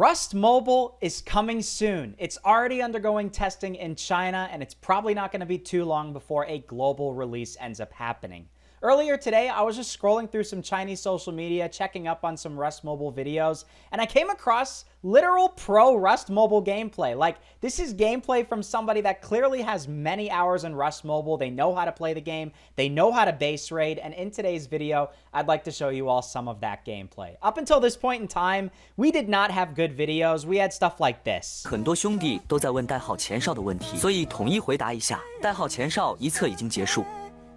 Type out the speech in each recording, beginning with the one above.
Rust Mobile is coming soon. It's already undergoing testing in China, and it's probably not going to be too long before a global release ends up happening. Earlier today, I was just scrolling through some Chinese social media, checking up on some Rust Mobile videos, and I came across literal pro Rust Mobile gameplay. Like, this is gameplay from somebody that clearly has many hours in Rust Mobile. They know how to play the game. They know how to base raid, and in today's video, I'd like to show you all some of that gameplay. Up until this point in time, we did not have good videos. We had stuff like this. 很多兄弟都在问代号前哨的问题，所以统一回答一下，代号前哨一测已经结束。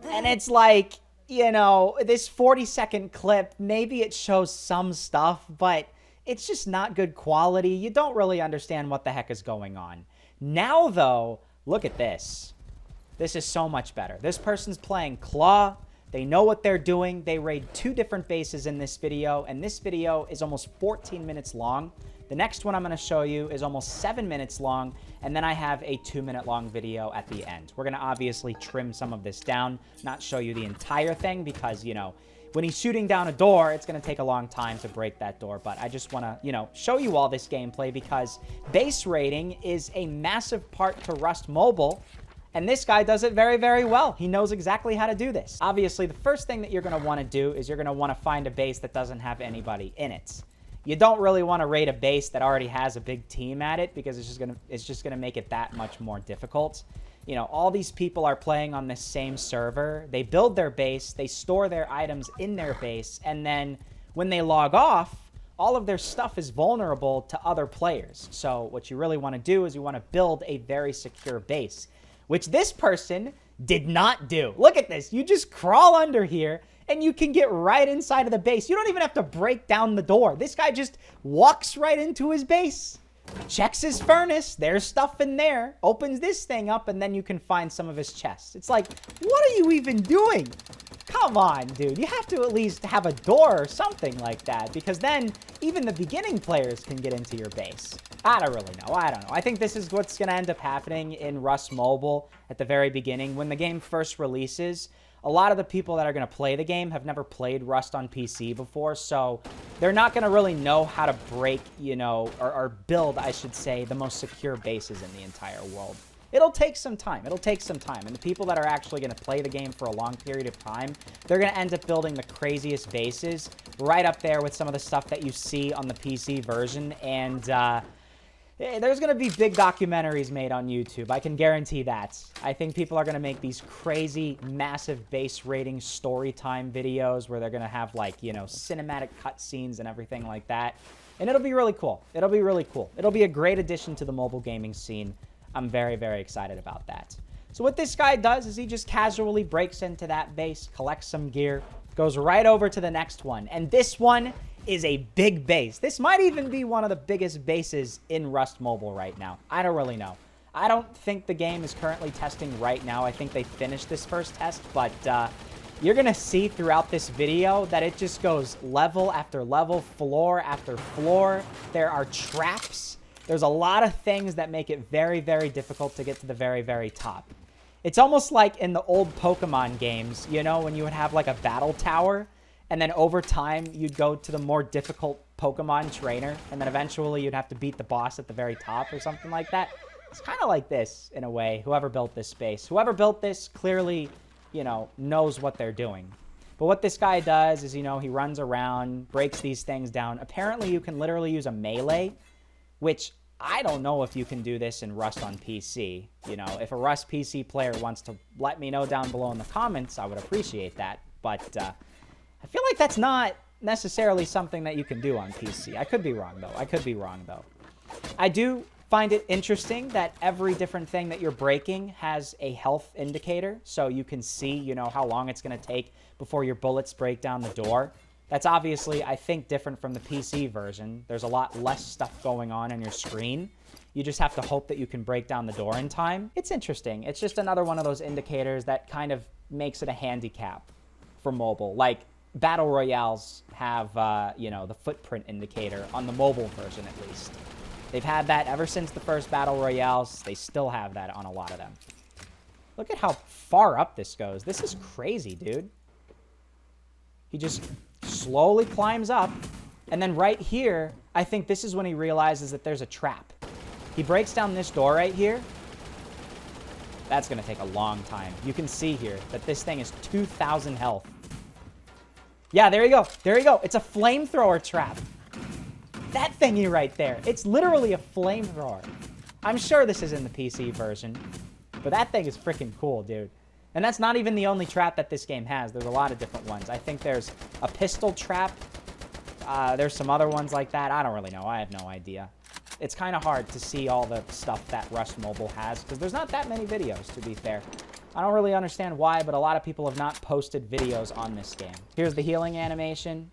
And it's like, you know, this 40-second clip, maybe it shows some stuff, but it's just not good quality. You don't really understand what the heck is going on. Now, though, look at this. This is so much better. This person's playing Claw. They know what they're doing. They raid 2 different bases in this video, and this video is almost 14 minutes long. The next one I'm going to show you is almost 7 minutes long, and then I have a 2-minute long video at the end. We're going to obviously trim some of this down, not show you the entire thing, because, you know, when he's shooting down a door, it's going to take a long time to break that door, but I just want to, you know, show you all this gameplay because base raiding is a massive part to Rust Mobile, and this guy does it very, very well. He knows exactly how to do this. Obviously, the first thing that you're going to want to do is you're going to want to find a base that doesn't have anybody in it. You don't really want to raid a base that already has a big team at it because it's just gonna make it that much more difficult. You know, all these people are playing on this same server. They build their base, they store their items in their base, and then when they log off, all of their stuff is vulnerable to other players. So what you really want to do is you want to build a very secure base, which this person did not do. Look at this. You just crawl under here and you can get right inside of the base. You don't even have to break down the door. This guy just walks right into his base, checks his furnace, there's stuff in there, opens this thing up, and then you can find some of his chests. It's like, what are you even doing? Come on, dude. You have to at least have a door or something like that, because then even the beginning players can get into your base. I don't really know. I don't know. I think this is what's going to end up happening in Rust Mobile at the very beginning. When the game first releases, a lot of the people that are going to play the game have never played Rust on PC before, so they're not going to really know how to break, you know, or build, I should say, the most secure bases in the entire world. It'll take some time. It'll take some time. And the people that are actually going to play the game for a long period of time, they're going to end up building the craziest bases right up there with some of the stuff that you see on the PC version. And there's going to be big documentaries made on YouTube. I can guarantee that. I think people are going to make these crazy, massive base rating story time videos where they're going to have, like, you know, cinematic cutscenes and everything like that. And it'll be really cool. It'll be really cool. It'll be a great addition to the mobile gaming scene. I'm very, very excited about that. So what this guy does is he just casually breaks into that base, collects some gear, goes right over to the next one. And this one is a big base. This might even be one of the biggest bases in Rust Mobile right now. I don't really know. I don't think the game is currently testing right now. I think they finished this first test, but you're going to see throughout this video that it just goes level after level, floor after floor. There are traps. There's a lot of things that make it very, very difficult to get to the very, very top. It's almost like in the old Pokemon games, you know, when you would have like a battle tower, and then over time, you'd go to the more difficult Pokemon trainer, and then eventually you'd have to beat the boss at the very top or something like that. It's kind of like this, in a way, whoever built this space. Whoever built this clearly, you know, knows what they're doing. But what this guy does is, you know, he runs around, breaks these things down. Apparently, you can literally use a melee, which I don't know if you can do this in Rust on PC. You know, if a Rust PC player wants to let me know down below in the comments, I would appreciate that. But I feel like that's not necessarily something that you can do on PC. I could be wrong, though. I do find it interesting that every different thing that you're breaking has a health indicator, so you can see, you know, how long it's going to take before your bullets break down the door. That's obviously, I think, different from the PC version. There's a lot less stuff going on your screen. You just have to hope that you can break down the door in time. It's interesting. It's just another one of those indicators that kind of makes it a handicap for mobile. Like, Battle Royales have, you know, the footprint indicator on the mobile version, at least. They've had that ever since the first Battle Royales. They still have that on a lot of them. Look at how far up this goes. This is crazy, dude. He just slowly climbs up, and then right here, I think this is when he realizes that there's a trap. He breaks down this door right here. That's going to take a long time. You can see here that this thing is 2,000 health. Yeah, there you go. There you go. It's a flamethrower trap. That thingy right there. It's literally a flamethrower. I'm sure this is in the PC version, but that thing is freaking cool, dude. And that's not even the only trap that this game has. There's a lot of different ones. I think there's a pistol trap. There's some other ones like that. I don't really know. I have no idea. It's kind of hard to see all the stuff that Rust Mobile has because there's not that many videos, to be fair. I don't really understand why, but a lot of people have not posted videos on this game. Here's the healing animation.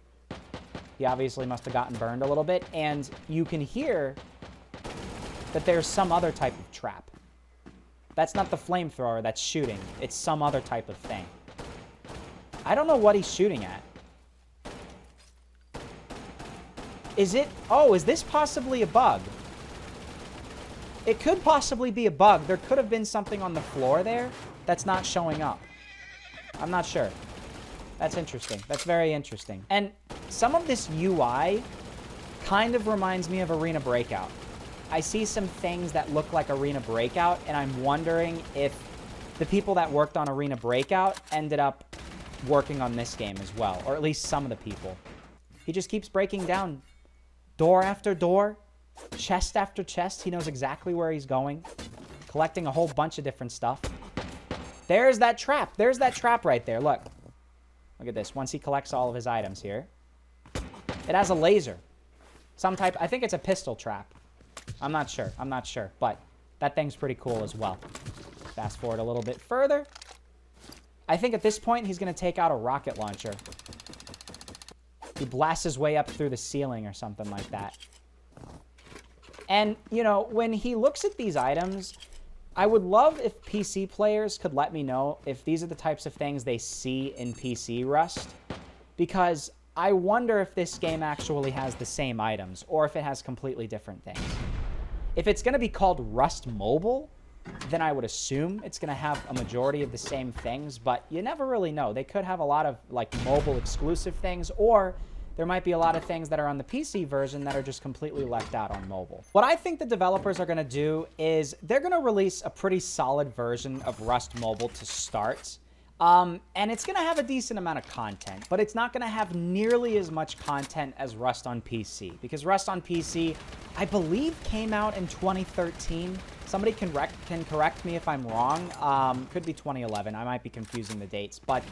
He obviously must have gotten burned a little bit, and you can hear that there's some other type of trap. That's not the flamethrower that's shooting. It's some other type of thing. I don't know what he's shooting at. Is it... Oh, is this possibly a bug? It could possibly be a bug. There could have been something on the floor there that's not showing up. I'm not sure. That's interesting. That's very interesting. And some of this UI kind of reminds me of Arena Breakout. I see some things that look like Arena Breakout, and I'm wondering if the people that worked on Arena Breakout ended up working on this game as well, or at least some of the people. He just keeps breaking down door after door, chest after chest. He knows exactly where he's going, collecting a whole bunch of different stuff. There's that trap. There's that trap right there. Look. Look at this. Once he collects all of his items here, it has a laser. Some type, I think it's a pistol trap. I'm not sure. I'm not sure. But that thing's pretty cool as well. Fast forward a little bit further. I think at this point, he's going to take out a rocket launcher. He blasts his way up through the ceiling or something like that. And, you know, when he looks at these items, I would love if PC players could let me know if these are the types of things they see in PC Rust. Because I wonder if this game actually has the same items, or if it has completely different things. If it's going to be called Rust Mobile, then I would assume it's going to have a majority of the same things, but you never really know. They could have a lot of, like, mobile exclusive things, or there might be a lot of things that are on the PC version that are just completely left out on mobile. What I think the developers are going to do is they're going to release a pretty solid version of Rust Mobile to start. And it's going to have a decent amount of content, but it's not going to have nearly as much content as Rust on PC, because Rust on PC, I believe, came out in 2013. Somebody can correct me if I'm wrong. Could be 2011. I might be confusing the dates, but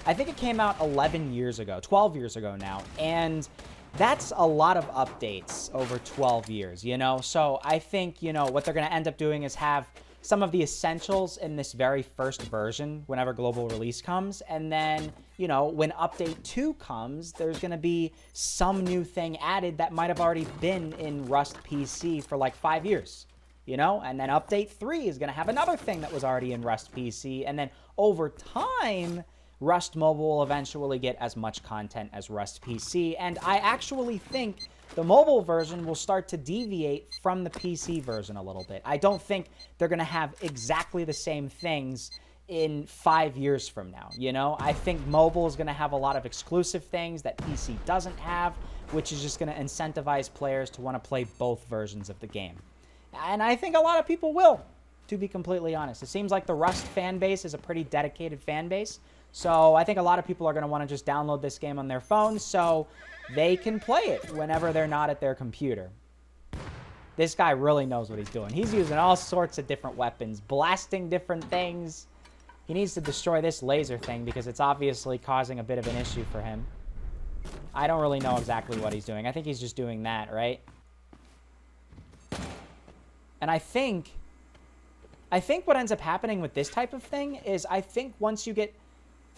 I think it came out 11 years ago, 12 years ago now, and that's a lot of updates over 12 years, you know? So I think, you know, what they're going to end up doing is have some of the essentials in this very first version whenever global release comes. And then, you know, when update 2 comes, there's going to be some new thing added that might have already been in Rust PC for like 5 years, you know? And then update 3 is going to have another thing that was already in Rust PC. And then over time, Rust Mobile will eventually get as much content as Rust PC. And I actually think the mobile version will start to deviate from the PC version a little bit. I don't think they're going to have exactly the same things in 5 years from now, you know? I think mobile is going to have a lot of exclusive things that PC doesn't have, which is just going to incentivize players to want to play both versions of the game. And I think a lot of people will, to be completely honest. It seems like the Rust fan base is a pretty dedicated fan base. So I think a lot of people are going to want to just download this game on their phones so they can play it whenever they're not at their computer. This guy really knows what he's doing. He's using all sorts of different weapons, blasting different things. He needs to destroy this laser thing because it's obviously causing a bit of an issue for him. I don't really know exactly what he's doing. I think he's just doing that, right? And I think what ends up happening with this type of thing is I think once you get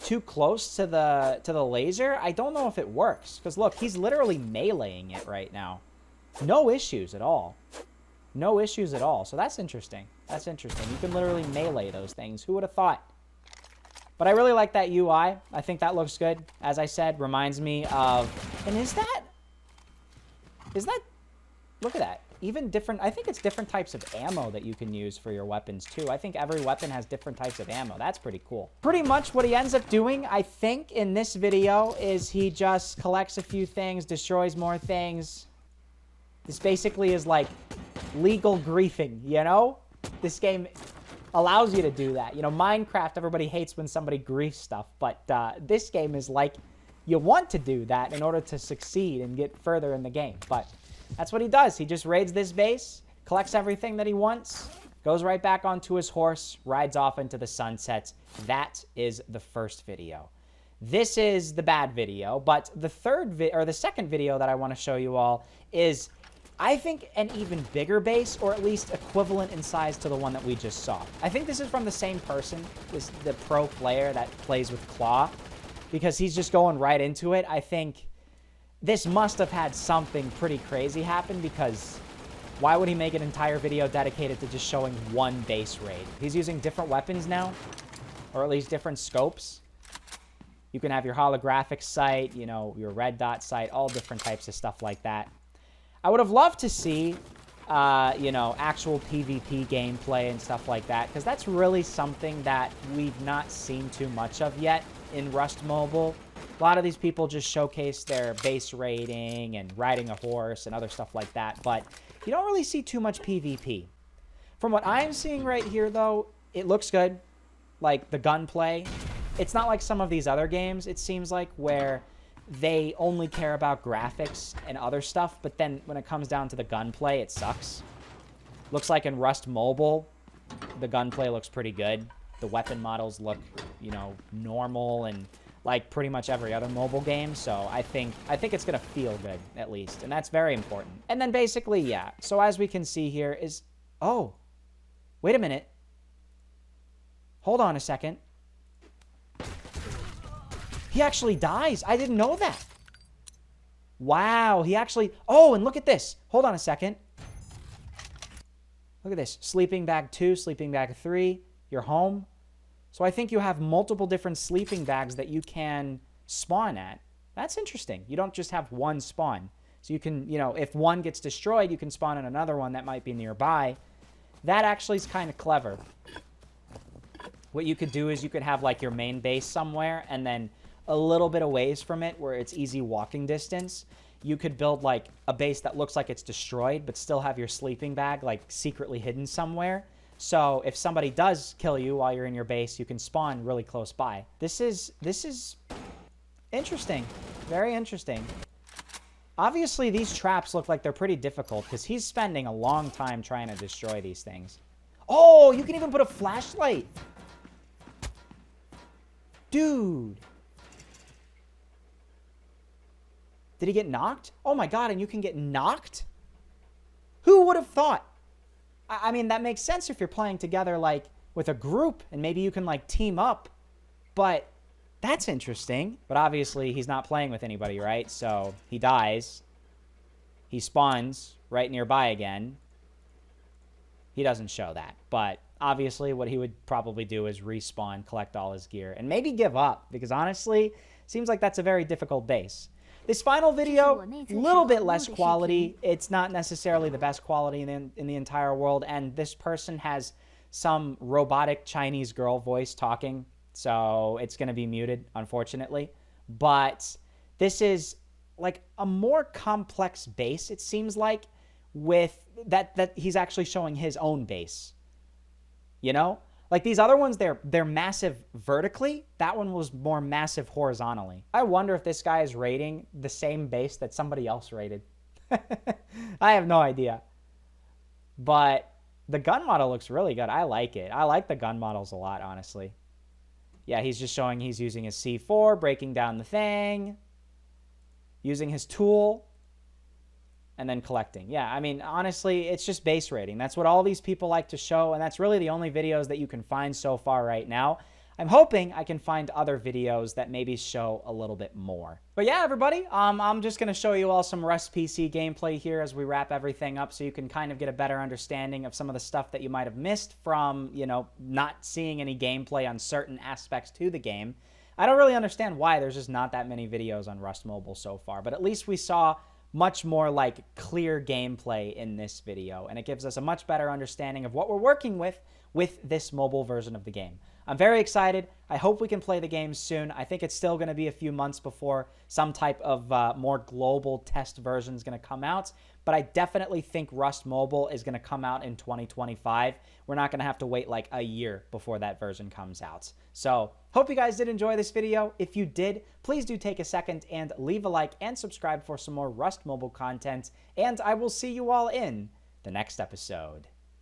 too close to the laser, I don't know if it works. Because look, he's literally meleeing it right now. No issues at all. No issues at all. So that's interesting. That's interesting. You can literally melee those things. Who would have thought? But I really like that UI. I think that looks good. As I said, reminds me of... And is that... Look at that. Even different... I think it's different types of ammo that you can use for your weapons, too. I think every weapon has different types of ammo. That's pretty cool. Pretty much what he ends up doing, I think, in this video is he just collects a few things, destroys more things, This basically is like legal griefing, you know? This game allows you to do that. You know, Minecraft, everybody hates when somebody griefs stuff, but this game is like you want to do that in order to succeed and get further in the game. But that's what he does. He just raids this base, collects everything that he wants, goes right back onto his horse, rides off into the sunset. That is the first video. This is the bad video, but the second video that I want to show you all is, I think, an even bigger base, or at least equivalent in size to the one that we just saw. I think this is from the same person, the pro player that plays with Claw, because he's just going right into it. I think this must have had something pretty crazy happen, because why would he make an entire video dedicated to just showing one base raid? He's using different weapons now, or at least different scopes. You can have your holographic sight, you know, your red dot sight, all different types of stuff like that. I would have loved to see, you know, actual PvP gameplay and stuff like that, because that's really something that we've not seen too much of yet in Rust Mobile. A lot of these people just showcase their base raiding and riding a horse and other stuff like that, but you don't really see too much PvP. From what I'm seeing right here, though, it looks good. Like, the gunplay. It's not like some of these other games, it seems like, where they only care about graphics and other stuff, but then when it comes down to the gunplay, it sucks. Looks like in Rust Mobile, the gunplay looks pretty good. The weapon models look, you know, normal and like pretty much every other mobile game, so I think it's gonna feel good, at least, and that's very important. And then basically, yeah, so as we can see here is, oh, wait a minute. Hold on a second. He actually dies. I didn't know that. Wow, he actually... Oh, and look at this. Hold on a second. Look at this. Sleeping bag 2, sleeping bag 3. You're home. So I think you have multiple different sleeping bags that you can spawn at. That's interesting. You don't just have one spawn. So you can, you know, if one gets destroyed, you can spawn in another one that might be nearby. That actually is kind of clever. What you could do is you could have, like, your main base somewhere, and then a little bit away from it where it's easy walking distance, you could build, like, a base that looks like it's destroyed, but still have your sleeping bag, like, secretly hidden somewhere. So if somebody does kill you while you're in your base, you can spawn really close by. This is interesting. Very interesting. Obviously, these traps look like they're pretty difficult, because he's spending a long time trying to destroy these things. Oh, you can even put a flashlight. Dude. Did he get knocked? Oh my god, and you can get knocked? Who would have thought? I mean, that makes sense if you're playing together, like, with a group, and maybe you can, like, team up. But that's interesting. But obviously, he's not playing with anybody, right? So he dies. He spawns right nearby again. He doesn't show that. But obviously, what he would probably do is respawn, collect all his gear, and maybe give up. Because honestly, seems like that's a very difficult base. This final video, a little bit less quality. It's not necessarily the best quality in the entire world. And this person has some robotic Chinese girl voice talking. So it's going to be muted, unfortunately. But this is like a more complex base, it seems like, with that he's actually showing his own base. You know? Like, these other ones, they're massive vertically. That one was more massive horizontally. I wonder if this guy is raiding the same base that somebody else raided. I have no idea. But the gun model looks really good. I like it. I like the gun models a lot, honestly. Yeah, he's just showing he's using his C4, breaking down the thing, using his tool, and then collecting. Yeah, I mean, honestly, it's just base raiding. That's what all these people like to show, and that's really the only videos that you can find so far right now. I'm hoping I can find other videos that maybe show a little bit more. But yeah, everybody, I'm just going to show you all some Rust PC gameplay here as we wrap everything up so you can kind of get a better understanding of some of the stuff that you might have missed from, you know, not seeing any gameplay on certain aspects to the game. I don't really understand why there's just not that many videos on Rust Mobile so far, but at least we saw much more like clear gameplay in this video, and it gives us a much better understanding of what we're working with this mobile version of the game. I'm very excited. I hope we can play the game soon. I think it's still going to be a few months before some type of more global test version is going to come out, but I definitely think Rust Mobile is going to come out in 2025. We're not going to have to wait like a year before that version comes out. So hope you guys did enjoy this video. If you did, please do take a second and leave a like and subscribe for some more Rust Mobile content, and I will see you all in the next episode.